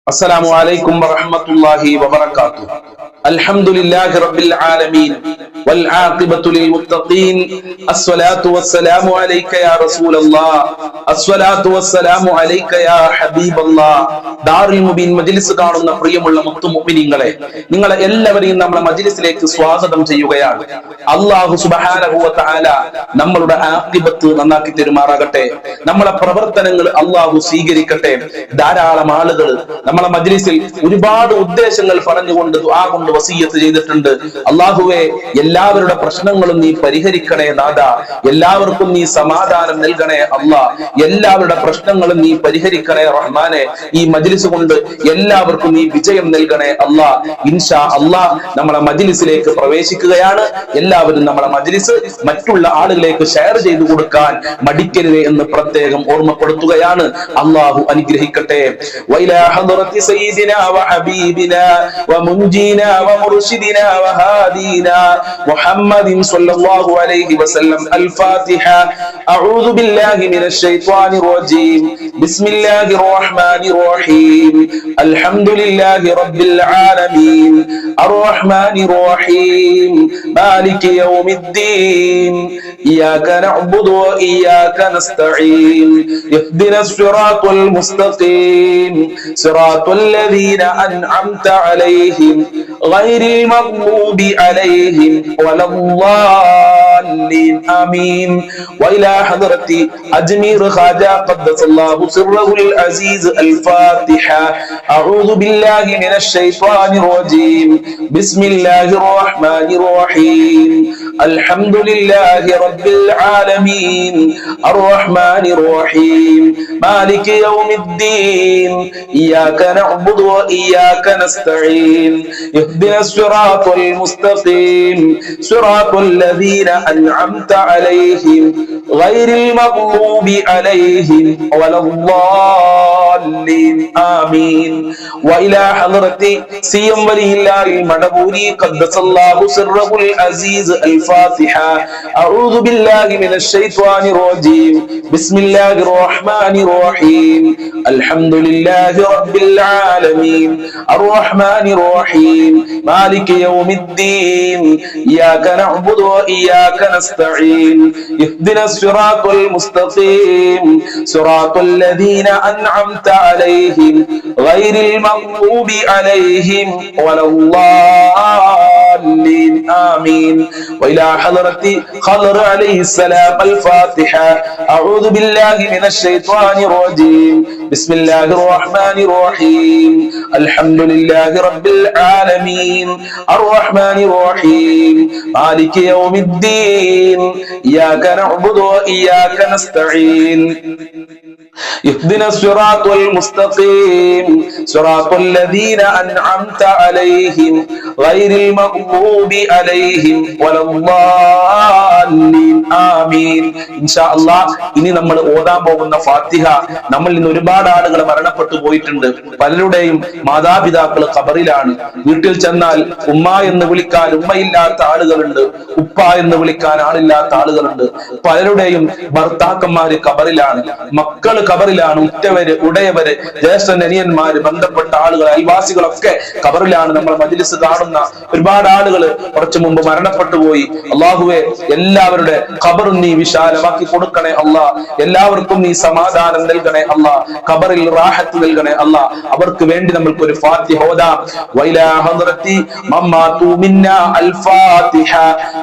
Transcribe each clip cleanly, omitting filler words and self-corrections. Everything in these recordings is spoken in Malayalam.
السلام عليكم ورحمة الله وبركاته. الحمد لله رب العالمين والعاقبة للمتقين. الصلاة والسلام عليك يا رسول الله. الصلاة والسلام عليك يا حبيب الله. ദാറുൽ മുബീൻ മജ്ലിസ് കാണുന്ന പ്രിയമുള്ള മുത്തുമുഅ്മിനീങ്ങളെ, നിങ്ങളെ എല്ലാവരെയും നമ്മുടെ മജ്ലിസിലേക്ക് സ്വാഗതം ചെയ്യുകയാണ്. അല്ലാഹു സുബ്ഹാനഹു വ തആല നമ്മളുടെ ആഖിബത്ത് നന്നാക്കി തരുമാറാകട്ടെ. നമ്മളെ പ്രവർത്തനങ്ങൾ അല്ലാഹു സ്വീകരിക്കട്ടെ. ധാരാളം ആളുകൾ നമ്മളെ മജ്ലിസിൽ ഒരുപാട് ഉദ്ദേശങ്ങൾ പറഞ്ഞുകൊണ്ട് ദുആ കൊണ്ട് വസിയത്ത് ചെയ്തിട്ടുണ്ട്. അല്ലാഹുവേ, എല്ലാവരുടെ പ്രശ്നങ്ങളും നീ പരിഹരിക്കണേ നാഥ. എല്ലാവർക്കും നീ സമാധാനം നൽകണേ അല്ലാ. എല്ലാവരുടെ പ്രശ്നങ്ങളും നീ പരിഹരിക്കണേ റഹ്മാനെ. ഈ മജ്ലിസ് കൊണ്ട് എല്ലാവർക്കും നീ വിജയം നൽകണേ അല്ലാ. ഇൻഷാ അല്ലാ നമ്മളെ മജ്ലിസിലേക്ക് പ്രവേശിക്കുകയാണ്. എല്ലാവരും നമ്മളെ മജ്ലിസ് മറ്റുള്ള ആളുകളിലേക്ക് ഷെയർ ചെയ്തു കൊടുക്കാൻ മടിക്കരുത് എന്ന് പ്രത്യേകം ഓർമ്മപ്പെടുത്തുകയാണ്. അല്ലാഹു അനുഗ്രഹിക്കട്ടെ. വൈലാ ഹദ്റത്തി സയ്യിദിനാ വഹബീബിനാ വമുൻജീനാ വമുർശിദിനാ വഹാദീനാ മുഹമ്മദിൻ സ്വല്ലല്ലാഹു അലൈഹി വസല്ലം. അൽ-ഫാത്തിഹ. അഊദു ബില്ലാഹി മിനശ് ശൈത്വാനിർ റജീം. ബിസ്മില്ലാഹിർ റഹ്മാനിർ റഹീം. അൽഹംദുലില്ലാഹി റബ്ബിൽ ആലമീൻ. അർ-റഹ്മാനിർ റഹീം. മാലികി യൗമിദ്ദീൻ. ഇയ്യാക നഅ്ബുദു വഇയ്യാക നസ്തഈൻ. ഇഹ്ദിനസ് സിറാത്തൽ മുസ്തഖീം. സിറാത്തൽ ലദീന അൻഅംത അലൈഹിം ഗൈറിൽ മഗ്ദൂബി അലൈഹിം വലദ്ദാലിൻ. ആമീൻ. വഇലാ ഹദ്റത്തി അജ്മീർ ഖാജ ഖദ്ദസല്ലാഹു സിർറഹുൽ അസീസ്. അൽ-ഫാത്തിഹ. അഊദു ബില്ലാഹി മിനശ് ശൈത്വാനിർ റജീം. ബിസ്മില്ലാഹിർ റഹ്മാനിർ റഹീം. അൽഹംദുലില്ലാഹി റബ്ബിൽ ആലമീൻ. അർ-റഹ്മാനിർ റഹീം. മാലികി യൗമിദ്ദീൻ. ഇയ്യാക നഅ്ബുദു വഇയ്യാക നസ്തഈൻ. ഇഹ്ദിനസ് സിറാത്തൽ മുസ്തഖീം. സിറാത്തൽ ലദീന അൻഅംത അലൈഹിം ഗൈറിൽ മഗ്ദൂബി അലൈഹിം വലദ്ദാലിൻ. ആമീൻ. വഇലാ ഹദ്റത്തി സിയം വലില്ലാഹിൽ മദബൂരി ഖദ്ദസല്ലാഹു സിർറഹുൽ അസീസ്. അൽ-ഫാത്തിഹ. അഊദു ബില്ലാഹി മിനശ് ശൈത്വാനിർ റജീം. ബിസ്മില്ലാഹിർ റഹ്മാനിർ റഹീം. അൽഹംദുലില്ലാഹി റബ്ബിൽ ആലമീൻ. അർ-റഹ്മാനിർ റഹീം. മാലികി യൗമിദ്ദീൻ. ഇയ്യാക നഅ്ബുദു വഇയ്യാക നസ്തഈൻ. ഇഹ്ദിനസ് സിറാത്തൽ മുസ്തഖീം. സിറാത്തൽ ലദീന അൻഅംത അലൈഹിം ഗൈറിൽ മഗ്ദൂബി അലൈഹിം വലദ്ദാലിൻ. ആമീൻ. وإلى حضرة خضر عليه السلام. الفاتحة. أعوذ بالله من الشيطان الرجيم. بسم الله الرحمن الرحيم. الحمد لله رب العالمين. الرحمن الرحيم. مالك يوم الدين. إياك نعبد وإياك نستعين. اهدنا الصراط المستقيم. صراط الذين أنعمت عليهم غير المغضوب عليهم ولا الضالين. ആമീൻ. ഇൻഷാ അല്ലാഹ് ഇനി നമ്മൾ ഓതാൻ പോകുന്ന ഫാത്തിഹ, നമ്മൾ ഇന്ന് ഒരുപാട് ആളുകൾ മരണപ്പെട്ടു പോയിട്ടുണ്ട്. പലരുടെയും മാതാപിതാക്കൾ ഖബറിലാണ്. വീട്ടിൽ ചെന്നാൽ ഉമ്മ എന്ന് വിളിക്കാൻ ഉമ്മയില്ലാത്ത ആളുകളുണ്ട്, ഉപ്പ എന്ന് വിളിക്കാൻ ആളില്ലാത്ത ആളുകളുണ്ട്. പലരുടെയും ഭർത്താക്കന്മാര് ഖബറിലാണ്, മക്കള് ഖബറിലാണ്, ഉറ്റവര്, ഉടയവര്, ജ്യേഷ്ഠൻ, അനിയന്മാര്, ബന്ധപ്പെട്ട ആളുകൾ, അയൽവാസികളൊക്കെ ഖബറിലാണ്. നമ്മൾ മജ്ലിസ് കാണുന്ന ഒരുപാട് ആളുകൾ കുറച്ചു മുമ്പ് മരണപ്പെട്ടു പോയി. അല്ലാഹുവേ, എല്ലാവരുടെ ഖബറും നീ വിശാലമാക്കി കൊടുക്കണേ അല്ലാ. എല്ലാവർക്കും നീ സമാധാനം നൽകണേ അല്ലാ. ഖബറിൽ റാഹത്ത് നൽകണേ അല്ലാ. അവർക്ക് വേണ്ടി നമ്മൾക്ക് ഒരു ഫാത്തിഹ ഓതാം. വഇലാ ഹദ്റത്തി മമ്മാതു മിന്നാ. അൽ-ഫാത്തിഹ.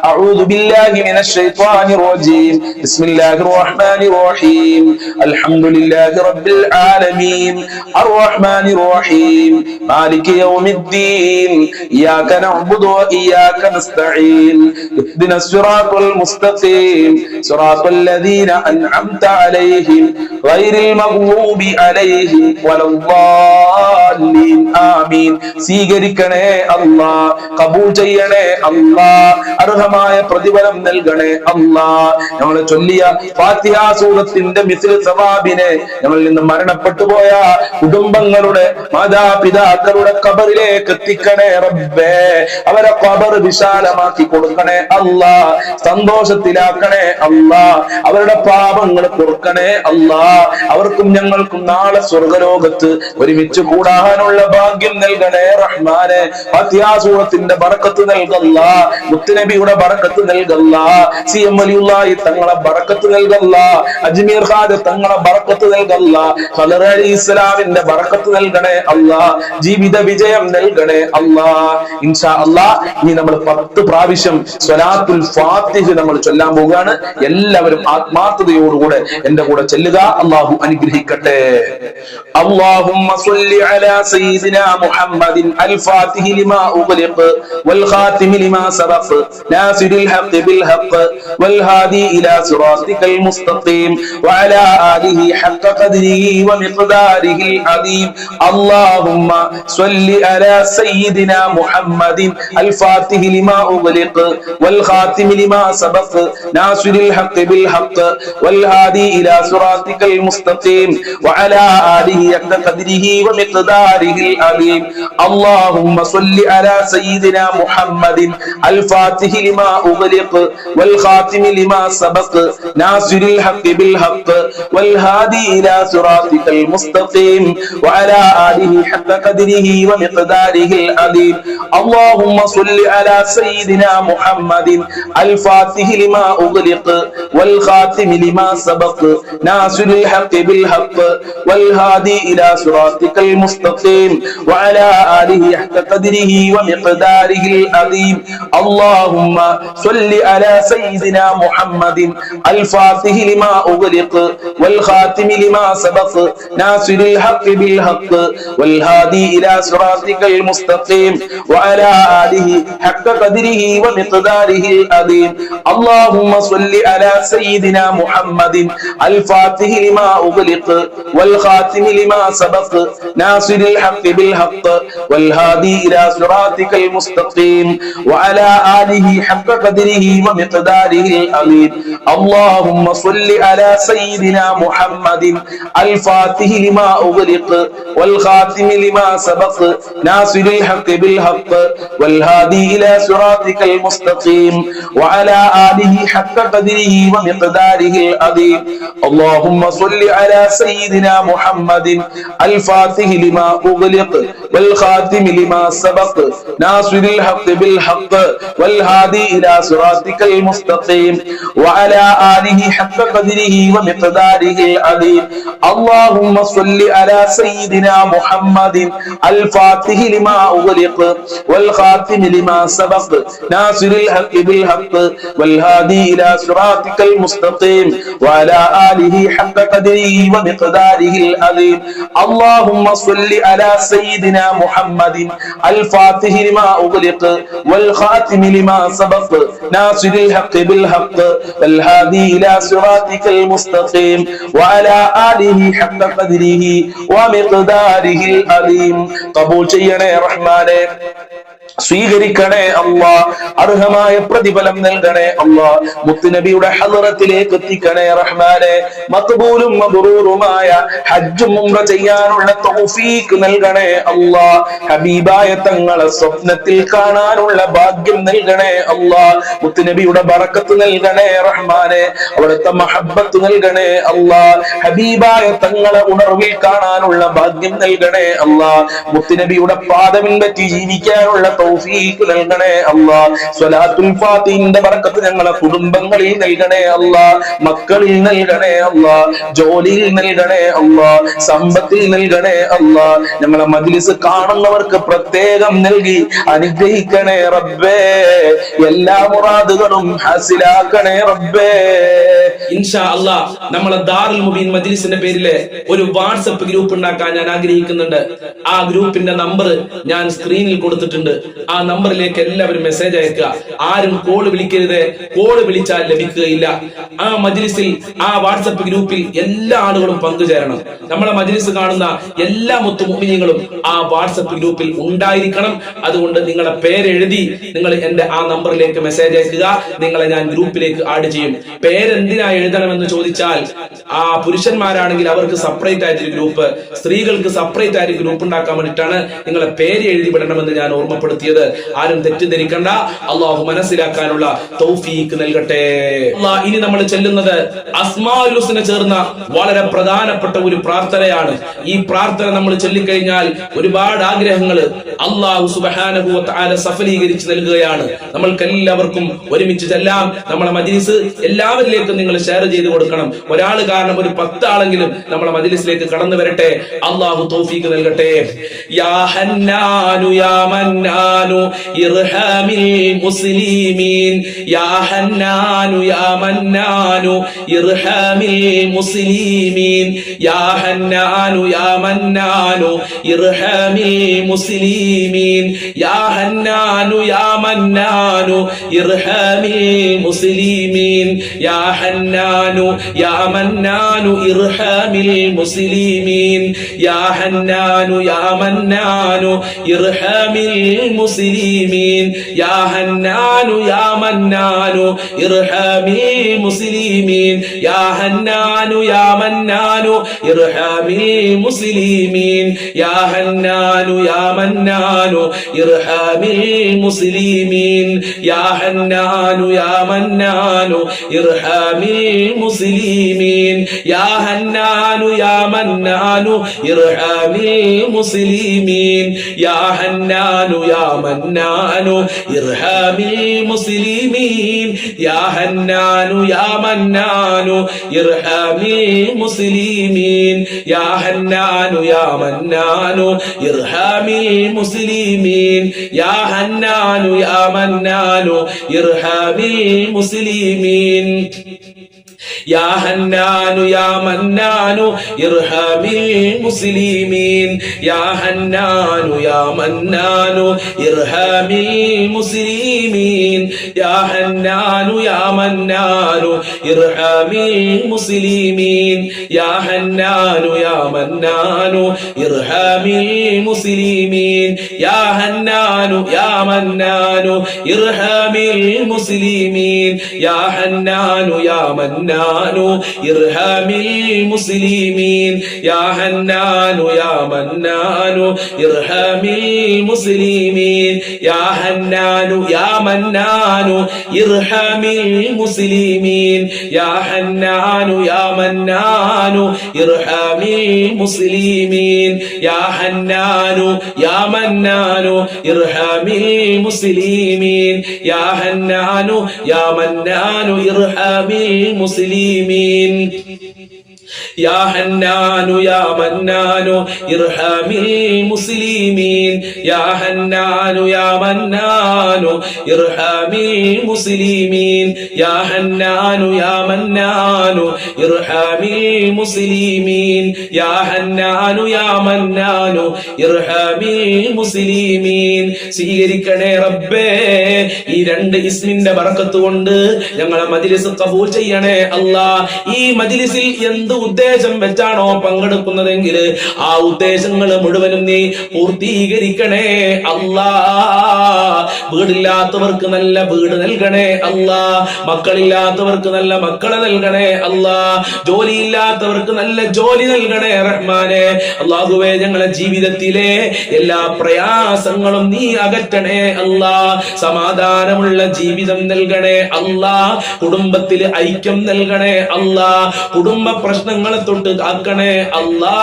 അഊദു ബില്ലാഹി മിനശ് ശൈത്വാനിർ റജീം. ബിസ്മില്ലാഹിർ റഹ്മാനിർ റഹീം. അൽഹംദുലില്ലാഹി റബ്ബിൽ ആലമീൻ. അർ-റഹ്മാനിർ റഹീം. മാലികി യൗമിദ്ദീൻ. ഇയ്യാക നഅ്ബുദു വഇയ്യാക നസ്തഈൻ. ഇഹ്ദിനസ് സിറാത്തൽ മുസ്തഖീം. സിറാത്തൽ ലദീന അൻഅംത അലൈഹിം ഗൈറിൽ മഗ്ദൂബി അലൈഹിം വലദ്ദാലിൻ. ആമീൻ. സ്വീകരിക്കണേ അല്ലാ, ഖബൂൽ ചെയ്യണേ അല്ലാ, അർഹമായ പ്രതിഫലം നൽകണേ അല്ലാ. നമ്മൾ ചൊല്ലിയ ഫാത്തിഹ സൂറത്തിന്റെ മിസ്ൽ സവാബിനെ നമ്മളിൽ നിന്ന് മരണപ്പെട്ടു പോയ കുടുംബങ്ങളുടെ മാതാപിതാക്കളുടെ ഖബറിലേക്ക് എത്തിക്കണേ റബ്ബേ. അവരെ ഖബർ വിശാലമാക്കി കൊടുക്കണേ അല്ലാ. സന്തോഷത്തിലാക്കണേ അല്ലാ. അവരുടെ പാപങ്ങൾ പൊറുക്കണേ അല്ലാ. അവർക്കും ഞങ്ങൾക്കും നാളെ സ്വർഗലോകത്ത് ഒരുമിച്ച് കൂടാൻ ഓതാനുള്ള ഭാഗ്യം നൽകണേ റഹ്മാനെ. ഫാത്തിഹ സൂറത്തിന്റെ ബറക്കത്ത് നൽകല്ല, മുത്തുനബിയുടെ ബറക്കത്ത് നൽകല്ല, CM വലിയുള്ളാഹി തങ്ങളെ ബറക്കത്ത് നൽകല്ല, അജ്മീർ ഖാജ തങ്ങളെ ബറക്കത്ത് നൽകല്ല, ഖദർ അലി ഇസ്ലാമിന്റെ ബറക്കത്ത് നൽകണേ അല്ലാ. ജീവിത വിജയം നൽകണേ അല്ലാ. ഇൻഷാ അല്ലാഹ് ഇനി നമ്മൾ 10 പ്രാവശ്യം സ്വലാത്തുൽ ഫാത്തിഹ നമ്മൾ ചൊല്ലാൻ പോവുകയാണ്. എല്ലാവരും ആത്മാർത്ഥതയോടുകൂടെ എന്റെ കൂടെ ചെല്ലുക. അല്ലാഹു അനുഗ്രഹിക്കട്ടെ. اللهم صل على سيدنا محمد الفاتح لما أغلق والخاتم لما سبق ناصر الحق بالحق والهادي إلى صراطك المستقيم وعلى آله حق قدره ومقداره العظيم. اللهم صل على سيدنا محمد الفاتح لما أغلق والخاتم لما سبق ناصر الحق بالحق والهادي إلى صراطك المستقيم وعلى آله حق قدره ومقداره العظيم. اللهم صل على سيدنا محمد الفاتح لما أغلق والخاتم لما سبق ناصر الحق بالحق والهادي إلى صراطك المستقيم وعلى آله حق قدره ومقداره العظيم. اللهم صل على سيدنا محمد الفاتح لما أغلق والخاتم لما سبق ناصر الحق بالحق والهادي إلى صراطك المستقيم وعلى آله حق قدره ومقداره العظيم. اللهم صل على سيدنا محمد الفاتح لما أغلق والخاتم لما سبق ناصر الحق بالحق والهادي إلى صراطك المستقيم وعلى آله حق قدره ومقداره العظيم. اللهم صل على سيدنا محمد الفاتح لما أغلق والخاتم لما سبق ناصر الحق بالحق والهادي إلى صراطك المستقيم وعلى آله حق قدره ومقداره العظيم. اللهم صل على سيدنا محمد الفاتح لما أغلق والخاتم لما سبق ناصر الحق بالحق والهادي إلى صراطك المستقيم وعلى آله حق قدره ومقداره العظيم. اللهم صل على سيدنا محمد الفاتح لما أغلق والخاتم لما سبق ناصر الحق بالحق والهادي إلى صراطك المستقيم وعلى آله حق قدره ومقداره العظيم. اللهم صل على سيدنا محمد الفاتح لما أغلق والخاتم لما سبق ناصر الحق بالحق والهادي إلى صراطك المستقيم وعلى آله حق قدره ومقداره العظيم. اللهم صل على سيدنا محمد الفاتح لما أغلق والخاتم لما سبق ناصر الحق بالحق والهادي إلى صراطك المستقيم وعلى آله حق قدره ومقداره العظيم. قبول ചെയ്യണേ റഹ്മാനേ, സ്വീകരിക്കണേ അല്ലാ, അർഹമായ പ്രതിഫലം നൽകണേ അല്ലാ, മുത്തുനബിയുടെ ഹളറത്തിലേക്ക് എത്തിക്കണേ റഹ്മാനെ. മഖ്ബൂലും മബ്റൂറുമായ ഹജ്ജും ഉംറ ചെയ്യാനുള്ള തൗഫീഖ് നൽകണേ അല്ലാ. ഹബീബായ തങ്ങളെ സ്വപ്നത്തിൽ കാണാനുള്ള ഭാഗ്യം നൽകണേ അല്ലാ. മുത്തുനബിയുടെ ബറക്കത്ത് നൽകണേ റഹ്മാനെ, അവിടുത്തെ മഹബ്ബത്ത് നൽകണേ അല്ലാ. ഹബീബായ തങ്ങളെ ഉണർവിൽ കാണാനുള്ള ഭാഗ്യം നൽകണേ അല്ലാ. മുത്തുനബിയുടെ പാദം പറ്റി ജീവിക്കാനുള്ള തൗഫീഖ് നൽകണേ അല്ലാ. സ്വലാത്തുൽ ഫാത്തിഹിന്റെ ബറക്കത്ത് ഞങ്ങളെ കുടുംബങ്ങളിൽ നൽകണേ അല്ലാ, മക്കളിൽ നൽകണേ അല്ലാ, ജോലിയിൽ നൽകണേ അല്ലാ, സമ്പത്തിൽ നൽകണേ അല്ലാ. ഞങ്ങളെ മജ്ലിസ് കാണുന്നവർക്ക് പ്രത്യേകം നൽകി അനുഗ്രഹിക്കണേ റബ്ബേ. എല്ലാ മുറാദുകളും ഹാസിലാക്കണേ റബ്ബേ. ഇൻഷാ അല്ലാഹ് നമ്മളെ ദാറുൽ മുബീൻ മജ്ലിസിന്റെ പേരില് ഒരു വാട്സപ്പ് ഗ്രൂപ്പ് ഉണ്ടാക്കാൻ ഞാൻ ആഗ്രഹിക്കുന്നുണ്ട്. ആ ഗ്രൂപ്പിന്റെ നമ്പർ ഞാൻ സ്ക്രീനിൽ കൊടുത്തിട്ടുണ്ട്. ആ നമ്പറിലേക്ക് എല്ലാവരും മെസ്സേജ് അയക്കുക. ആരും കോൾ വിളിക്കരുത്, കോൾ വിളിച്ചാൽ ലഭിക്കുകയില്ല. ആ മജ്ലിസിൽ, ആ വാട്സപ്പ് ഗ്രൂപ്പിൽ എല്ലാ ആളുകളും പങ്കുചേരണം. നമ്മളെ മജ്ലിസ് കാണുന്ന എല്ലാ മുത്തുമുഅ്മിനീങ്ങളും ആ വാട്സപ്പ് ഗ്രൂപ്പിൽ ഉണ്ടായിരിക്കണം. അതുകൊണ്ട് നിങ്ങളെ പേരെഴുതി നിങ്ങൾ എന്റെ ആ നമ്പറിലേക്ക് മെസ്സേജ് അയക്കുക. നിങ്ങളെ ഞാൻ ഗ്രൂപ്പിലേക്ക് ആഡ് ചെയ്യും. പേരെന്തിനാ എഴുതണമെന്ന് ചോദിച്ചാൽ, ആ പുരുഷന്മാരാണെങ്കിൽ അവർക്ക് സെപ്പറേറ്റ് ആയിട്ടൊരു ഗ്രൂപ്പ്, സ്ത്രീകൾക്ക് സെപ്പറേറ്റ് ആയിട്ട് ഗ്രൂപ്പ് ഉണ്ടാക്കാൻ വേണ്ടിയിട്ടാണ് നിങ്ങളെ പേര് എഴുതി വിടണമെന്ന് ഞാൻ ഓർമ്മപ്പെടുത്തുന്നു. ഉൾപ്പെടുത്തിയത്. ആരും തെറ്റിദ്ധരിക്കണ്ട. അള്ളാഹു മനസ്സിലാക്കാനുള്ള തൗഫീഖ് നൽകട്ടെ. ഇനി നമ്മൾ ചെല്ലുന്നത് അസ്മാഉൽ ഹുസ്ന ചേർന്ന വളരെ പ്രധാനപ്പെട്ട ഒരു പ്രാർത്ഥനയാണ്. ഈ പ്രാർത്ഥന നമ്മൾ ചൊല്ലിക്കഴിഞ്ഞാൽ ഒരുപാട് ആഗ്രഹങ്ങൾ അള്ളാഹു സുബ്ഹാനഹു വ തആല സഫലീകരിച്ച് നൽകുകയാണ്. നമ്മൾക്ക് എല്ലാവർക്കും ഒരുമിച്ച് ചെല്ലാം. നമ്മളെ മജ്ലിസ് എല്ലാവരിലേക്കും നിങ്ങൾ ഷെയർ ചെയ്ത് കൊടുക്കണം. ഒരാൾ കാരണം ഒരു 10 ആളെങ്കിലും നമ്മളെ മജ്ലിസിലേക്ക് കടന്നു വരട്ടെ. അള്ളാഹു തൗഫീഖ് നൽകട്ടെ. യാ ഹന്നാനു യാ മന്നാനു ഇർഹാമിൽ മുസ്ലിമീൻ. യാ ഹന്നാനു യാ മന്നാനു ഇർഹാമിൽ മുസ്ലിമീൻ. യാ ഹന്നാനു യാ മന്നാനു ഇർഹാമിൽ മുസ്ലിമീൻ. യാ ഹന്നാനു യാ മന്നാനു ഇർഹാമിൽ മുസ്ലിമീൻ. യാ ഹന്നാനു യാ മന്നാനു ഇർഹാമിൽ മുസ്ലിമീൻ. യാ ഹന്നാനു യാ മന്നാനു ഇർഹാമിൽ മുസ്ലിമീൻ. യാ ഹന്നാനു യാ മന്നാനു ഇർഹാമിൽ മുസ്ലിമീൻ. യാ ഹന്നാനു യാ മന്നാനു ഇർഹാമിൽ മുസ്ലിമീൻ. യാ ഹന്നാനു യാ മന്നാനു ഇർഹാമിൽ മുസ്ലിമീൻ. യാ ഹന്നാനു യാ മന്നാനു ഇർഹാമിൽ മുസ്ലിമീൻ. യാ ഹന്നാനു യാ മന്നാനു ഇർഹാമിൽ മുസ്ലിമീൻ. യാ ഹന്നാനു യാ മന്നാനു ഇർഹാമിൽ മുസ്ലിമീൻ. യാ ഹന്നാനു യാ മന്നാനു ഇർഹാമിൽ മുസ്ലിമീൻ. യാ ഹന്നാനു യാ മന്നാനു ഇർഹാമിൽ മുസ്ലിമീൻ. യാ ഹന്നാനു യാ മന്നാനു ഇർഹാമിൽ മുസ്ലിമീൻ. യാ ഹന്നാനു യാ മന്നാനു ഇർഹാമിൽ മുസ്ലിമീൻ. യാ ഹന്നാനു യാ മന്നാനു ഇർഹാമിൽ മുസ്ലിമീൻ. യാ ഹന്നാനു യാ മന്നാനു ഇർഹാമിൽ മുസ്ലിമീൻ. യാ ഹന്നാനു യാ മന്നാനു ഇർഹാമിൽ മുസ്ലിമീൻ. യാ ഹന്നാനു യാ മന്നാനു ഇർഹാമിൽ മുസ്ലിമീൻ. യാ ഹന്നാനു യാ മന്നാനു ഇർഹാമിൽ മുസ്ലിമീൻ. യാ ഹന്നാനു യാ മന്നാനു ഇർഹാമിൽ മുസ്ലിമീൻ. യാ ഹന്നാനു യാ മന്നാനു ഇർഹാമിൽ മുസ്ലിമീൻ. യാ ഹന്നാനു യാ മന്നാനു ഇർഹാമിൽ മുസ്ലിമീൻ. യാ ഹന്നാനു യാ മന്നാനു ഇർഹാമിൽ മുസ്ലിമീൻ. യാ ഹന്നാനു യാ മന്നാനു ഇർഹാമിൽ മുസ്ലിമീൻ. യാ ഹന്നാനു യാ മന്നാനു ഇർഹാമിൽ മുസ്ലിമീൻ. യാ ഹന്നാനു യാ മന്നാനു ഇർഹാമിൽ മുസ്ലിമീൻ. യാ ഹന്നാനു യാ മന്നാനു ഇർഹാമിൽ മുസ്ലിമീൻ. യാ ഹന്നാനു യാ മന്നാനു ഇർഹാമിൽ മുസ്ലിമീൻ. സ്വീകരിക്കണേ റബ്ബേ ഈ 2 ഇസ്മിന്റെ ബറക്കത്ത് കൊണ്ട് ഞങ്ങളെ മജ്ലിസ് ഖബൂൽ ചെയ്യണേ അല്ലാ. ഈ മജ്ലിസിൽ എന്ത് ഉദ്ദേശം വെച്ചാണോ പങ്കെടുക്കുന്നതെങ്കിൽ ആ ഉദ്ദേശങ്ങൾ മുഴുവനും നീ പൂർത്തീകരിക്കണേ അല്ലാ. വീടില്ലാത്തവർക്ക് നല്ല വീട് നൽകണേ അല്ലാ. മക്കളില്ലാത്തവർക്ക് നല്ല മക്കളെ നൽകണേ അല്ലാ. ജോലിയില്ലാത്തവർക്ക് നല്ല ജോലി നൽകണേ റഹ്മാനെ. അല്ലാഹുവേ ഞങ്ങളെ ജീവിതത്തിലെ എല്ലാ പ്രയാസങ്ങളും നീ അകറ്റണേ അല്ലാ. സമാധാനമുള്ള ജീവിതം നൽകണേ അല്ലാ. കുടുംബത്തില് ഐക്യം നൽകണേ അല്ലാ. കുടുംബ പ്രശ്നങ്ങളെ തൊട്ട് കാക്കണേ അല്ലാ.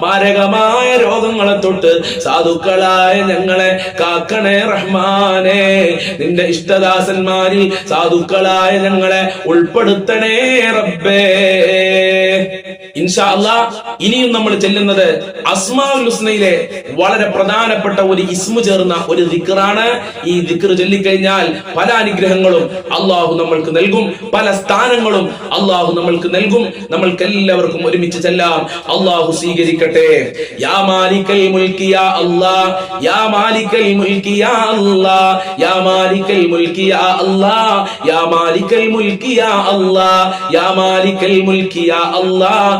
മാരകമായ രോഗങ്ങളെ തൊട്ട് സാധുക്കളായ ഞങ്ങളെ കാക്കണേ റഹ്മാനെ. നിന്റെ ഇഷ്ടദാസന്മാരിൽ സാധുക്കളായ ഞങ്ങളെ ഉൾപ്പെടുത്തണേ റബ്ബേ. ഇൻഷാ അല്ലാഹ് ഇനിയും നമ്മൾ ചെല്ലുന്നത് അസ്മാഉൽ ഹുസ്നയിലെ വളരെ പ്രധാനപ്പെട്ട ഒരു ഇസ്മു ചേർന്ന ഒരു ദിക്റാണ്. ഈ ദിക്ർ ചൊല്ലിക്കഴിഞ്ഞാൽ പല അനുഗ്രഹങ്ങളും അള്ളാഹു നമ്മൾക്ക് നൽകും, പല സ്ഥാനങ്ങളും അള്ളാഹു നമ്മൾക്ക് നൽകും. നമ്മൾക്ക് എല്ലാവർക്കും ഒരുമിച്ച് ചെല്ലാം. അള്ളാഹു സ്വീകരിക്കട്ടെ. യാ മാലിക്കൽ മുൽക്കി യാ അല്ലാഹ്, യാ മാലിക്കൽ മുൽക്കി യാ അല്ലാഹ്, യാ മാലിക്കൽ മുൽക്കി യാ അല്ലാഹ്, യാ മാലിക്കൽ മുൽക്കി യാ അല്ലാഹ്, യാ മാലിക്കൽ മുൽക്കി യാ അല്ലാഹ്,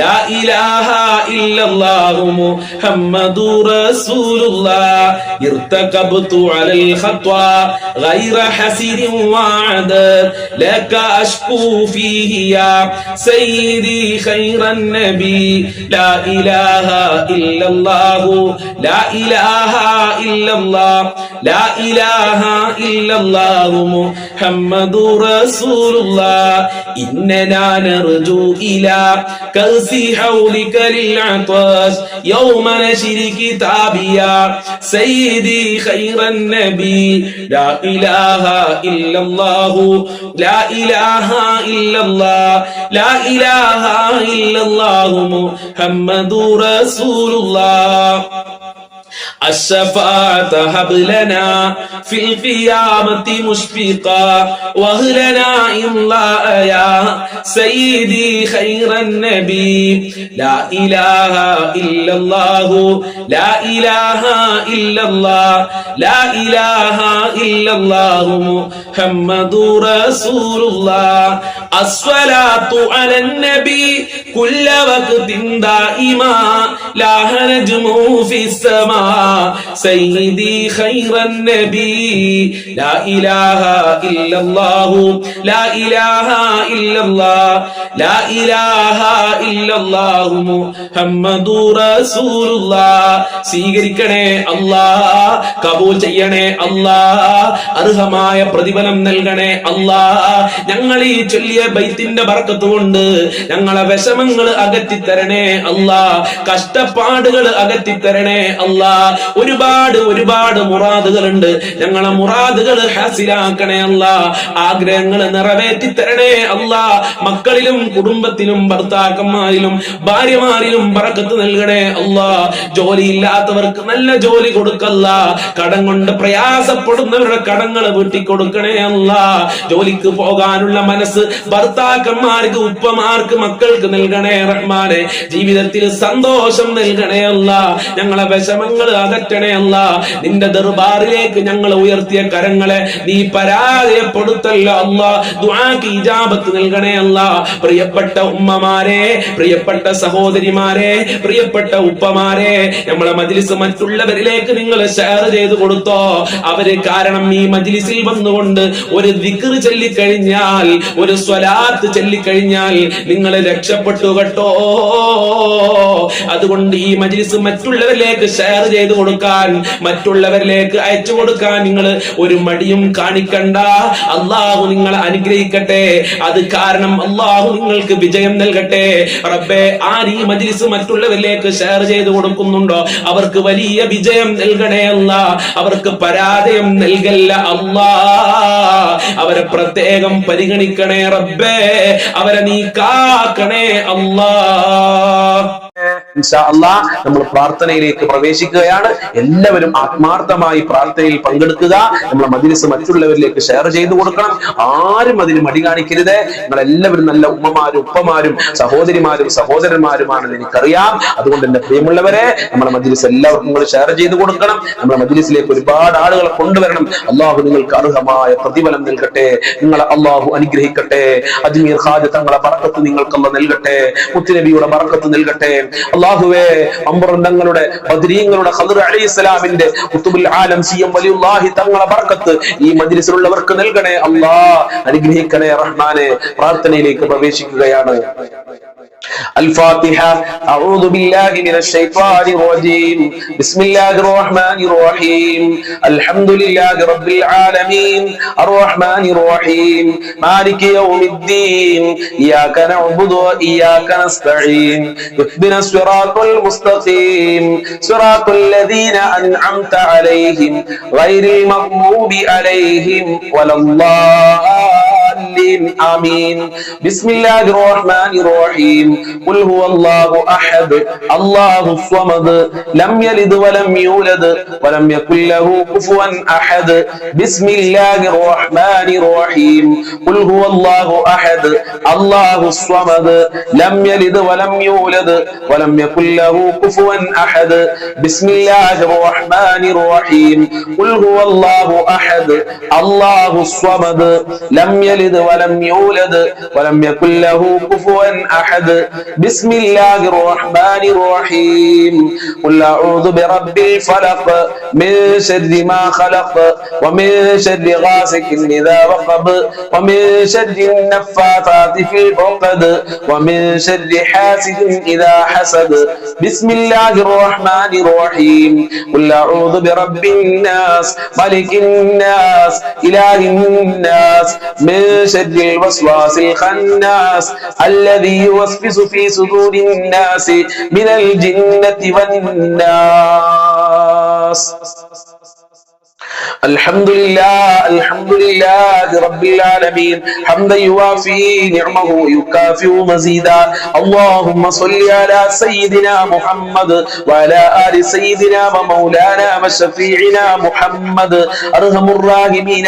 ലാ ഇലാഹ ഇല്ലല്ലാഹു മുഹമ്മദുർ റസൂലുള്ളാഹ് ഇർതകബ്തു അലൽ ഖത്വാ ഗൈറ ഹസിരിൻ വഅദദ് ലക അഷ്കൂ ഫീഹി യാ സയ്യിദി ഖൈറൻ നബി ലാ ഇലാഹ ഇല്ലല്ലാഹു ലാ ഇലാഹ ഇല്ലല്ലാഹ് ലാ ഇലാഹ ഇല്ലല്ലാഹു മുഹമ്മദുർ റസൂലുള്ളാഹ് ഇന്നനാ നർജു ഇലാ കൗസി ഹൗലിക ലിൽ അത്വാസ് യൗമ നശ്രി കിതാബിയാ സയ്യിദി ഖൈറൻ നബി ലാ ഇലാഹ ഇല്ലല്ലാഹു ലാ ഇലാഹ ഇല്ലല്ലാഹ് ലാ ഇലാഹ ഇല്ലല്ലാഹു മുഹമ്മദുർ റസൂലുള്ളാഹ് الشفاعة هب لنا في القيامة مشفقا واهلنا إملاء يا سيدي خير النبي لا إله إلا الله لا إله إلا الله لا إله إلا الله محمد رسول الله الصلاة على النبي كل وقت دائما لا نجم في السماء سيدي خير النبي لا إله إلا الله لا إله إلا الله لا إله إلا الله محمد رسول الله സ്വീകരിക്കണേ അല്ലാഹ്, കബൂൽ ചെയ്യണേ അല്ലാഹ്, അർഹമായ പ്രതിഫലം നൽകണേ അല്ലാഹ്. ഞങ്ങൾ ഈ ചൊല്ലിയ ബൈത്തിന്റെ ബർക്കത്ത് കൊണ്ട് ഞങ്ങളെ വിഷമങ്ങൾ അകറ്റിത്തരണേ അല്ലാഹ്, കഷ്ടപ്പാടുകൾ അകറ്റിത്തരണേ അല്ലാഹ്. ഒരുപാട് മുറാദുകളുണ്ട്, ഞങ്ങളെ മുറാദുകൾ ഹാസിലാക്കണേ അല്ലാഹ്, ആഗ്രഹങ്ങൾ നിറവേറ്റി തരണേ അല്ലാഹ്. മക്കളിലും കുടുംബത്തിലും ഭർത്താക്കന്മാരിലും ഭാര്യമാരിലും ബർക്കത്ത് നൽകണേ അല്ലാഹ്. ജോലിയില്ലാത്തവർക്ക് നല്ല ജോലി കൊടുക്കല്ല, കടം കൊണ്ട് പ്രയാസപ്പെടുന്നവരുടെ കടങ്ങൾ വീട്ടിക്കൊടുക്കണേ അല്ലാഹ്. ജോലിക്ക് പോകാനുള്ള മനസ്സ് ഭർത്താക്കന്മാർക്ക് ഉപ്പമാർക്ക് മക്കൾക്ക് നൽകണേ റഹ്മാനെ. ജീവിതത്തിൽ സന്തോഷം നൽകണേ അല്ലാഹ്. ഞങ്ങളെ വിഷമങ്ങൾ അകറ്റണേ അല്ലാഹ്. നിന്റെ ദർബാറിലേക്ക് ഞങ്ങൾ ഉയർത്തിയ കരങ്ങളെ നീ പരാജയപ്പെടുത്തല്ല അല്ലാഹ്. ദുആക്ക് ഇജാബത്ത് നൽകണേ അല്ലാഹ്. പ്രിയപ്പെട്ട ഉമ്മമാരെ, പ്രിയപ്പെട്ട സഹോദരിമാരെ, പ്രിയപ്പെട്ട ഉപ്പമാരെ, നമ്മളെ മജ്ലിസ് മറ്റുള്ളവരിലേക്ക് നിങ്ങൾ ഷെയർ ചെയ്ത് കൊടുത്തോ. അവര് കാരണം ഈ മജ്ലിസിൽ വന്നുകൊണ്ട് ഒരു ദിക്ർ ചൊല്ലിക്കഴിഞ്ഞാൽ, ഒരു സ്വലാത്ത് ചൊല്ലിക്കഴിഞ്ഞാൽ നിങ്ങൾ രക്ഷപ്പെട്ടു കേട്ടോ. അതുകൊണ്ട് ഈ മജ്ലിസ് മറ്റുള്ളവരിലേക്ക് ഷെയർ ചെയ്ത് കൊടുക്കാൻ, മറ്റുള്ളവരിലേക്ക് അയച്ചു കൊടുക്കാൻ നിങ്ങൾ ഒരു മടിയും കാണിക്കണ്ട. അള്ളാഹു നിങ്ങളെ അനുഗ്രഹിക്കട്ടെ. അത് കാരണം അള്ളാഹു നിങ്ങൾക്ക് വിജയം നൽകട്ടെ. റബ്ബേ, ആര് ഈ മജ്ലിസ് മറ്റുള്ളവരിലേക്ക് ഷെയർ ചെയ്ത് കൊടുക്കുന്നുണ്ടോ അവർക്ക് വലിയ വിജയം നൽകണേ അല്ലാഹ്. അവർക്ക് പരാജയം നൽകല്ല അല്ലാഹ്. അവരെ പ്രത്യേകം പരിഗണിക്കണേ റബ്ബേ. അവരെ നീ കാക്കണേ അല്ലാഹ്. ഇൻഷാ അല്ലാഹ് നമ്മൾ പ്രാർത്ഥനയിലേക്ക് പ്രവേശിക്കുകയാണ്. എല്ലാവരും ആത്മാർത്ഥമായി പ്രാർത്ഥനയിൽ പങ്കെടുക്കുക. നമ്മളെ മജ്ലിസ് മറ്റുള്ളവരിലേക്ക് ഷെയർ ചെയ്തു കൊടുക്കണം. ആരും അതിന് മടി കാണിക്കരുത്. നിങ്ങൾ എല്ലാവരും നല്ല ഉമ്മമാരും ഉപ്പമാരും സഹോദരിമാരും സഹോദരന്മാരുമാണെന്ന് എനിക്കറിയാം. അതുകൊണ്ട് എന്റെ പ്രിയമുള്ളവരെ, നമ്മളെ മജ്ലിസ് എല്ലാവർക്കും നിങ്ങൾ ഷെയർ ചെയ്തു കൊടുക്കണം. നമ്മളെ മജ്ലിസിലേക്ക് ഒരുപാട് ആളുകളെ കൊണ്ടുവരണം. അള്ളാഹു നിങ്ങൾക്ക് അർഹമായ പ്രതിഫലം നൽകട്ടെ. നിങ്ങളെ അള്ളാഹു അനുഗ്രഹിക്കട്ടെ. അജ്മീർ ഖാജ തങ്ങളെ ബർക്കത്ത് നിങ്ങൾക്ക് അല്ലാഹ് നൽകട്ടെ. മുത്തുനബിയുടെ ബർക്കത്ത് നൽകട്ടെ. അല്ലാഹുവേ, അമ്പറങ്ങളുടെ ബദ്രീങ്ങളുടെ ഖദർ അലൈഹിസ്സലാമിന്റെ ഖുതുബുൽ ആലം സിയം വലിയുല്ലാഹി തങ്ങളെ ബർക്കത്ത് ഈ മജ്ലിസിലുള്ളവർക്ക് നൽകണേ അല്ലാഹ്. അനുഗ്രഹിക്കണേ റഹ്മാനെ. പ്രാർത്ഥനയിലേക്ക് പ്രവേശിക്കുകയാണ്. الفاتحة. أعوذ بالله من الشيطان الرجيم. بسم الله الرحمن الرحيم. الحمد لله رب العالمين الرحمن الرحيم مالك يوم الدين إياك نعبد وإياك نستعين اهدنا الصراط المستقيم صراط الذين أنعمت عليهم غير المغضوب عليهم ولا الضالين آمين. بسم الله الرحمن الرحيم. قل هو الله أحد الله الصمد لم يلد ولم يولد ولم يكن له كفوا أحد. بسم الله الرحمن الرحيم. قل هو الله أحد الله الصمد لم يلد ولم يولد ولم يكن له كفوا أحد. بسم الله الرحمن الرحيم. قل هو الله أحد الله الصمد لم يلد ولم لم يولد ولم يكن له كفوا أحد بسم الله الرحمن الرحيم قل أعوذ برب الفلق من شر ما خلق ومن شر غاسق إذا وقب ومن شر النفاثات في العقد ومن شر حاسد إذا حسد بسم الله الرحمن الرحيم قل أعوذ برب الناس ملك الناس إله الناس من شر الوسواس الخناس الذي يوسوس في صدور الناس من الجنة والناس الحمد لله رب العالمين حمدا يوافي نعمه ويكافئ مزيدا اللهم صل على سيدنا محمد وعلى آل سيدنا ومولانا وشفيعنا محمد أرحم الراحمين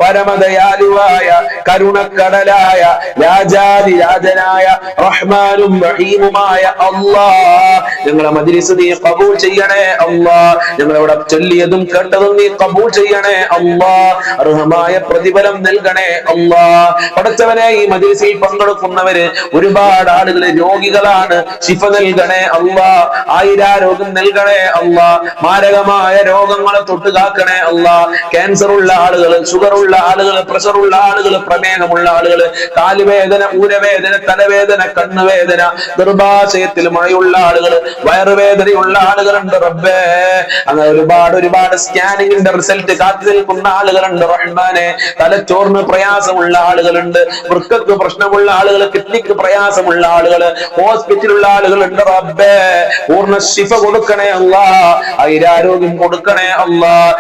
പരമദയാലുവായ കരുണക്കടലായ രാജാതി രാജനായ റഹ്മാനും റഹീമുമായ അല്ലാഹ് ഞങ്ങളെ മജ്‌ലിസ് നീ ഖബൂൽ ചെയ്യണേ അല്ലാഹ് ഞങ്ങളവിടെ ചൊല്ലിയതും കേട്ടതും നീ ഖബൂൽ ചെയ്യണേ അല്ലാഹ് അർഹമായ പ്രതിഫലം നൽകണേ അല്ലാഹ് പടച്ചവനെ ഈ മജ്‌ലിസിൽ പങ്കെടുക്കുന്നവര് ഒരുപാട് ആളുകൾ രോഗികളാണ് ശിഫ നൽകണേ അല്ലാഹ് ആയിരാരോഗ്യം നൽകണേ അല്ലാഹ് മാരകമായ രോഗങ്ങളെ തൊട്ട് കാക്കണേ അല്ലാഹ് ക്യാൻസർ ഉള്ള ആളുകൾ ഷുഗർ ഉള്ള ആളുകൾ പ്രഷർ ഉള്ള ആളുകൾ പ്രമേഹമുള്ള ആളുകൾ കാലുവേദന ഊരവേദന തലവേദന കണ്ണുവേദന ഗർഭാശയത്തിൽ മുഴയുള്ള ആളുകൾ വയറുവേദനയുള്ള ആളുകളുണ്ട് റബ്ബേ അങ്ങനെ ഒരുപാട് സ്കാനിങ്ങിന്റെ റിസൾട്ട് കാത്തു നിൽക്കുന്ന ആളുകളുണ്ട് റഹ്മാനെ തലച്ചോറിന് പ്രയാസമുള്ള ആളുകളുണ്ട് വൃക്കക്ക് പ്രശ്നമുള്ള ആളുകൾ കിഡ്നിക്ക് പ്രയാസമുള്ള ആളുകൾ ഹോസ്പിറ്റലുള്ള ആളുകളുണ്ട് റബ്ബേ പൂർണ്ണ ശിഫ കൊടുക്കണേ അല്ലാഹ് ഐരാരോഗ്യം കൊടുക്കണേ അല്ലാഹ്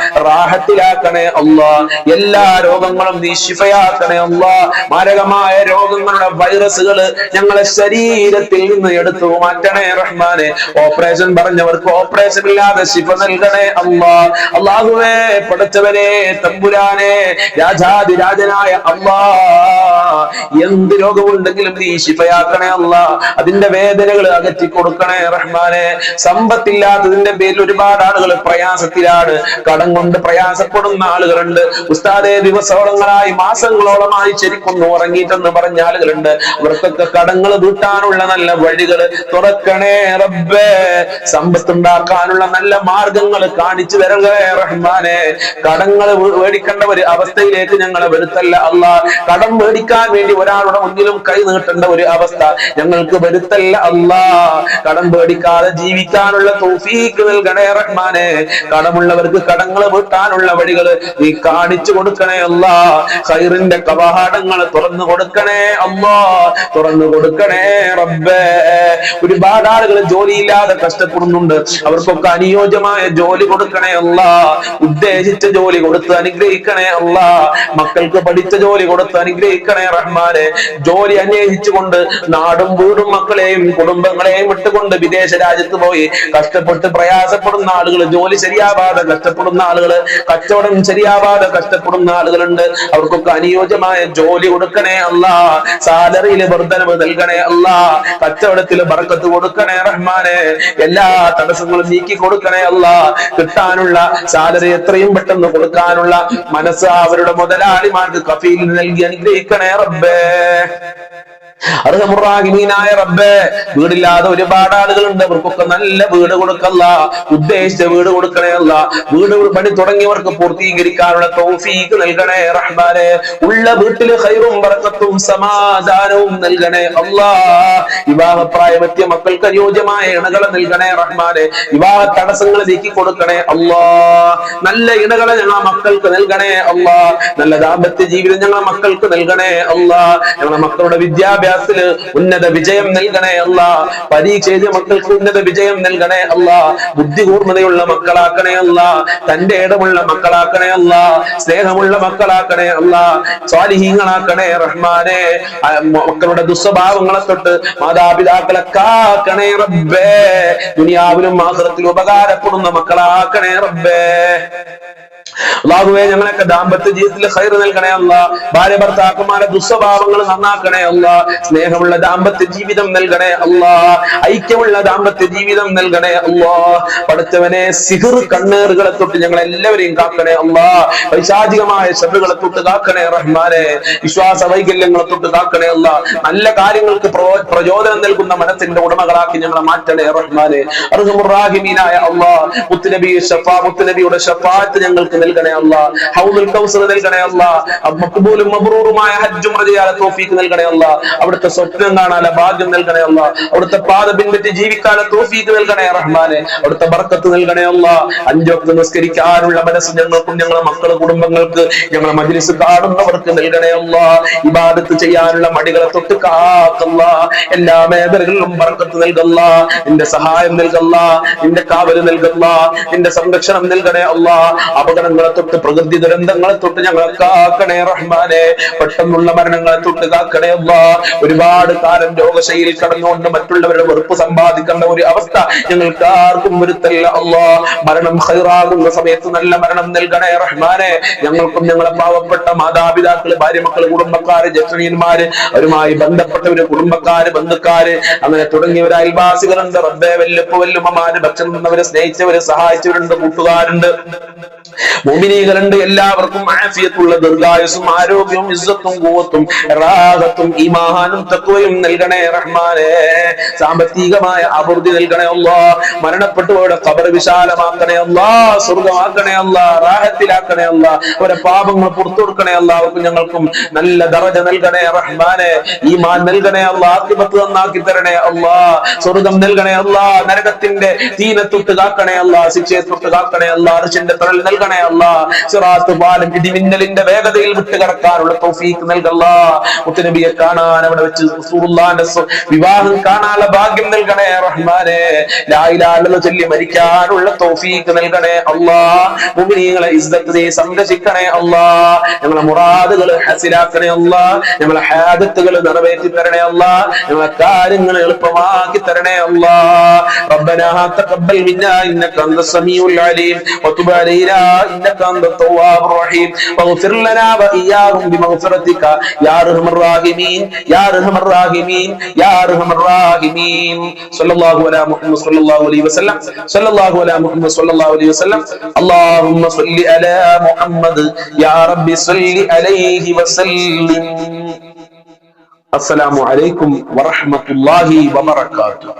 റാഹത്തിലാക്കണേ അല്ലാഹ് എല്ലാ രോഗങ്ങളും നീ ശിഫയാക്കണേ അല്ലാഹ് മാരകമായ രോഗങ്ങളുടെ വൈറസുകൾ ഞങ്ങളെ ശരീരത്തിൽ നിന്ന് എടുത്തു മാറ്റണേ റഹ്മാനെ ഓപ്പറേഷൻ പറഞ്ഞവർക്ക് ഓപ്പറേഷൻ ഇല്ലാതെ ശിഫ നൽകണേ അല്ലാഹ് അല്ലാഹുവേ പടച്ചവനെ തമ്പുരാനെ രാജാതി രാജനായ അല്ലാഹ് എന്ത് രോഗമുണ്ടെങ്കിലും നീ ശിഫയാക്കണേ അല്ലാഹ് അതിന്റെ വേദനകൾ അകറ്റി കൊടുക്കണേ റഹ്മാനെ സമ്പത്തില്ലാത്തതിന്റെ പേരിൽ ഒരുപാട് ആളുകൾ പ്രയാസത്തിലാണ് കടം കൊണ്ട് പ്രയാസപ്പെടുന്ന ആളുകളുണ്ട് ഉസ്താദേ ദിവസങ്ങളായി മാസങ്ങളോളമായി ശരിക്കൊന്ന് ഉറങ്ങിയിട്ടെന്ന് പറഞ്ഞ ആളുകളുണ്ട് അവർക്കൊക്കെ കടങ്ങൾ വീട്ടാനുള്ള നല്ല വഴികൾ തുറക്കണേ റബ്ബേ സമ്പത്തുണ്ടാക്കാനുള്ള നല്ല മാർഗങ്ങൾ കാണിച്ചു തരണേ റഹ്മാനെ കടങ്ങൾ മേടിക്കേണ്ട ഒരു അവസ്ഥയിലേക്ക് ഞങ്ങളെ വരുത്തല്ല അല്ലാഹ് കടം മേടിക്കാൻ വേണ്ടി ഒരാളുടെ മുന്നിലും കൈ നീട്ടേണ്ട ഒരു അവസ്ഥ ഞങ്ങൾക്ക് വരുത്തല്ല അല്ലാഹ് കടം മേടിക്കാതെ ജീവിക്കാനുള്ള തൗഫീഖ് നൽകണേ റഹ്മാനെ കടമുള്ളവർക്ക് കടങ്ങൾ വീട്ടാനുള്ള വഴികൾ നീ കാണിച്ചു കൊടുക്കണേ അല്ലാഹ് ഖൈറിന്റെ കവാടങ്ങൾ തുറന്നു കൊടുക്കണേ അല്ലാഹ് തുറന്നു കൊടുക്കണേ റബ്ബേ ഒരുപാട് ആളുകൾ ജോലിയില്ലാതെ കഷ്ടപ്പെടുന്നുണ്ട് അവർക്കൊക്കെ അനുയോജ്യമായ ജോലി കൊടുക്കണേ അല്ലാഹ് ഉദ്ദേശിച്ച ജോലി കൊടുത്ത് അനുഗ്രഹിക്കണേ അല്ലാഹ് മക്കൾക്ക് പഠിച്ച ജോലി കൊടുത്ത് അനുഗ്രഹിക്കണേ റഹ്മാനെ ജോലി അന്വേഷിച്ചുകൊണ്ട് നാടും വീടും മക്കളെയും കുടുംബങ്ങളെയും വിട്ടുകൊണ്ട് വിദേശ രാജ്യത്ത് പോയി കഷ്ടപ്പെട്ട് പ്രയാസപ്പെടുന്ന ആളുകൾ ജോലി ശരിയാവാതെ കഷ്ടപ്പെടുന്ന ആളുകൾ കച്ചവടം ശരിയാവാതെ കഷ്ടപ്പെടുന്ന ആളുകളുണ്ട് അവർക്കൊക്കെ അനുയോജ്യമായ ജോലി കൊടുക്കണേ അല്ലാഹ് സാലറിയിൽ വർധനവ് നൽകണേ അല്ലാഹ് കച്ചവടത്തിൽ ബർക്കത്ത് കൊടുക്കണേ റഹ്മാനെ എല്ലാ തടസ്സങ്ങളും നീക്കി കൊടുക്കണേ അല്ലാഹ് കിട്ടാനുള്ള സാലറി എത്രയും പെട്ടെന്ന് കൊടുക്കാനുള്ള മനസ്സ് അവരുടെ മുതലാളിമാർക്ക് കഫീൽ നൽകി അനുഗ്രഹിക്കണേ റബ്ബേ അർഹമുറാഹിമീനായ റബ്ബേ വീടില്ലാതെ ഒരുപാട് ആളുകളുണ്ട് അവർക്കൊക്കെ നല്ല വീട് കൊടുക്കല്ല ഉദ്ദേശിച്ച വീട് കൊടുക്കണേ അല്ല വീട് പണി തുടങ്ങിയവർക്ക് പൂർത്തീകരിക്കാനുള്ള തൗഫീഖ് നൽകണേ റഹ്മാനെ ഉള്ള വീട്ടില് ഖൈറും ബറക്കത്തും സമാധാനവും നൽകണേ അല്ലാഹ് വിവാഹപ്രായമെത്തിയ മക്കൾക്ക് അനുയോജ്യമായ ഇണകളെ നൽകണേ റഹ്മാനെ വിവാഹ തടസ്സങ്ങൾ നീക്കി കൊടുക്കണേ അല്ലാഹ് നല്ല ഇണകളെ ഞങ്ങളെ മക്കൾക്ക് നൽകണേ അല്ലാഹ് നല്ല ദാമ്പത്യ ജീവിതം ഞങ്ങളെ മക്കൾക്ക് നൽകണേ അല്ലാഹ് ഞങ്ങളെ മക്കളുടെ വിദ്യാഭ്യാസ ഉന്നത വിജയം നൽകണേ അല്ലാഹ് പരീക്ഷ എഴുതിയ മക്കൾക്ക് ഉന്നത വിജയം നൽകണേ അല്ലാഹ് ബുദ്ധി കൂർമ്മതയുള്ള മക്കളാക്കണേ അല്ലാഹ് തന്റെ ഇടമുള്ള മക്കളാക്കണേ അല്ലാഹ് സ്നേഹമുള്ള മക്കളാക്കണേ അല്ലാഹ് സ്വാലിഹീങ്ങളാക്കണേ റഹ്മാനെ മക്കളുടെ ദുസ്വഭാവങ്ങളെ തൊട്ട് മാതാപിതാക്കളെ കാക്കണേ റബ്ബേ ദുനിയാവിലും ആഖിറത്തിലും ഉപകാരപ്പെടുന്ന മക്കളാക്കണേ റബ്ബേ അല്ലാഹുവേ ഞങ്ങളൊക്കെ ദാമ്പത്യ ജീവിതത്തിൽ ഖൈർ നൽകണേ അല്ലാ. ഭാര്യ ഭർത്താക്കന്മാരുടെ ദുസ്വഭാവങ്ങൾ നന്നാക്കണേ അല്ലാ. സ്നേഹമുള്ള ദാമ്പത്യ ജീവിതം നൽകണേ അല്ലാ. ഐക്യമുള്ള ദാമ്പത്യ ജീവിതം നൽകണേ അല്ലാ. പടച്ചവനെ സിഹ്ർ കണ്ണേറുകളെ തൊട്ട് ഞങ്ങൾ എല്ലാവരെയും കാക്കണേ അല്ലാ. പൈശാചികമായ ശബ്ദങ്ങളെ തൊട്ട് കാക്കണേ റഹ്മാനെ. വിശ്വാസ വൈകല്യങ്ങളെ തൊട്ട് കാക്കണേ അല്ലാ. നല്ല കാര്യങ്ങൾക്ക് പ്രചോദനം നൽകുന്ന മനസ്സിന്റെ ഉടമകളാക്കി ഞങ്ങളെ മാറ്റണേ റഹ്മാനെ. അർഹമുർ റഹീമീനായ അല്ലാ, മുത്തുനബിയുടെ ശഫാഅത്ത് ഞങ്ങൾക്ക് നൽകണേ അല്ലാ. ഹൗദുൽ കൗസർ നൽകണേ അല്ലാ. മഖ്ബൂലും മബ്റൂറുമായ ഹജ്ജും ഉംറയുടെ തൗഫീഖ് നൽകണേ അല്ലാ. അവിടുത്തെ സ്വപ്നം കാണാനുള്ള ഭാഗ്യം നൽകണേ അല്ലാ. അവിടുത്തെ പാത പിൻപറ്റി ജീവിക്കാനുള്ള തൗഫീഖ് നൽകണേ റഹ്മാനെ. അവിടുത്തെ ബർക്കത്ത് നൽകണേ അല്ലാ. 5 വക്ത് നിസ്കരിക്കാനുള്ള മനസ്സ് ഞങ്ങൾക്കും ഞങ്ങളുടെ മക്കളുടെ കുടുംബങ്ങൾക്ക് ഞങ്ങളുടെ മജ്ലിസ് കാണുന്നവർക്ക് നൽകണേ അല്ലാ. ഇബാദത്ത് ചെയ്യാനുള്ള മടികളെ തൊട്ട് കാക്കല്ലാ. എല്ലാ മേഖലകളിലും ബർക്കത്ത് നൽകല്ലാ. നിന്റെ സഹായം നൽകല്ലാ. നിന്റെ കാവല് നൽകല്ലാ. നിന്റെ സംരക്ഷണം നൽകണേ അല്ലാ. അപകടങ്ങളെ തൊട്ട് പ്രകൃതി ദുരന്തങ്ങളെ തൊട്ട് ഞങ്ങളെ കാക്കണേ റഹ്മാനെ. പെട്ടെന്നുള്ള മരണങ്ങളെ തൊട്ട് കാക്കണേ അല്ലാ. ഒരുപാട് കാലം രോഗശൈലിയിൽ കടന്നുകൊണ്ട് മറ്റുള്ളവരുടെ വെറുപ്പ് സമ്പാദിക്കേണ്ട ഒരു അവസ്ഥ ഞങ്ങൾക്ക് ആർക്കും വരുത്തല്ല അല്ലാ. മരണം ഖൈറാകുന്ന സമയത്ത് നല്ല മരണം നൽകണേ റഹ്മാനെ. ഞങ്ങൾക്കും ഞങ്ങളെ പാവപ്പെട്ട മാതാപിതാക്കള്, ഭാര്യമക്കള്, കുടുംബക്കാര്, ജ്യേഷ്ഠന്മാര്, അവരുമായി ബന്ധപ്പെട്ടവര്, കുടുംബക്കാര്, ബന്ധുക്കാര്, അങ്ങനെ തുടങ്ങിയവര്, അയൽവാസികളുണ്ട് റബ്ബേ. വല്ലുപ്പ വല്ലുമ്മമാര്, ഭക്ഷണം തന്നവര്, സ്നേഹിച്ചവര്, സഹായിച്ചവരുണ്ട്, കൂട്ടുകാരുണ്ട്, മുഅ്മിനീകളുണ്ട്. എല്ലാവർക്കും ആഫിയത്തുള്ള ദീർഘായുസ്സും ആരോഗ്യവും ഇസ്സത്തും ഖുവത്തും റാഹത്തും ഈമാനും തഖ്വയും നൽകണേ റഹ്മാനേ. സാമ്പത്തികമായ അഭിവൃദ്ധി നൽകണേ അല്ലാഹ്. മരണപ്പെട്ടവരുടെ ഖബർ വിശാലമാക്കണേ അല്ലാഹ്. സ്വർഗ്ഗമാക്കണേ അല്ലാഹ്. റാഹത്തിലാക്കണേ അല്ലാഹ്. അവരുടെ പാപങ്ങൾ പുറത്തു കൊടുക്കണേ അല്ലാഹ്. അവർക്കും ഞങ്ങൾക്കും നല്ല ദറജ നൽകണേ റഹ്മാനേ. ഈമാൻ നൽകണേ അല്ലാഹ്. ആഖിബത്ത് നന്നാക്കി തരണേ അല്ലാഹ്. സ്വർഗ്ഗം നൽകണേ അല്ലാഹ്. നരകത്തിന്റെ തീനെ തൊട്ട് കാക്കണേ അല്ലാഹ്. ശിക്ഷയെ തൊട്ട് കാക്കണേ അല്ലാഹ്. അർശിന്റെ തണൽ നൽകണേ അല്ലാഹ്. സിറാത്ത് പാലം ഇടിമിന്നലിന്റെ വേഗതയിൽ വിട്ടുകടക്കാനുള്ള തൗഫീഖ് നൽകല്ലാ. മുത്തുനബിയെ കാണാൻ അവിടെ വെച്ച് റസൂലുള്ളാഹിന്റെ വിവാഹം കാണാനുള്ള ഭാഗ്യം നൽകണേ റഹ്മാനേ. ലാ ഇലാഹ ഇല്ലല്ലാഹ് ചൊല്ലി മരിക്കാനുള്ള തൗഫീഖ് നൽകണേ അല്ലാഹ്. മുഅ്മിനീങ്ങളെ ഇസ്സത്ത് നീ സംരക്ഷിക്കണേ അല്ലാഹ്. ഞങ്ങളെ മുറാദുകൾ ഹസിലാക്കണേ അല്ലാഹ്. ഞങ്ങളെ ഹാദത്തുകൾ നിറവേറ്റി തരണേ അല്ലാഹ്. ഞങ്ങളെ കാര്യങ്ങൾ എളുപ്പമാക്കി തരണേ അല്ലാഹ്. റബ്ബനാ തഖബ്ബൽ മിന്നാ ഇന്നക അൻതസ് സമീഉൽ അലീം വതുബ് അലൈനാ إنك أنت التواب الرحيم واغفر لنا وإياهم بمغفرتك يا أرحم الراحمين يا أرحم الراحمين يا أرحم الراحمين صلى الله على محمد صلى الله عليه وسلم صلى الله على محمد صلى الله عليه وسلم اللهم صل على محمد يا رب صل عليه وسلم. السلام عليكم ورحمة الله وبركاته.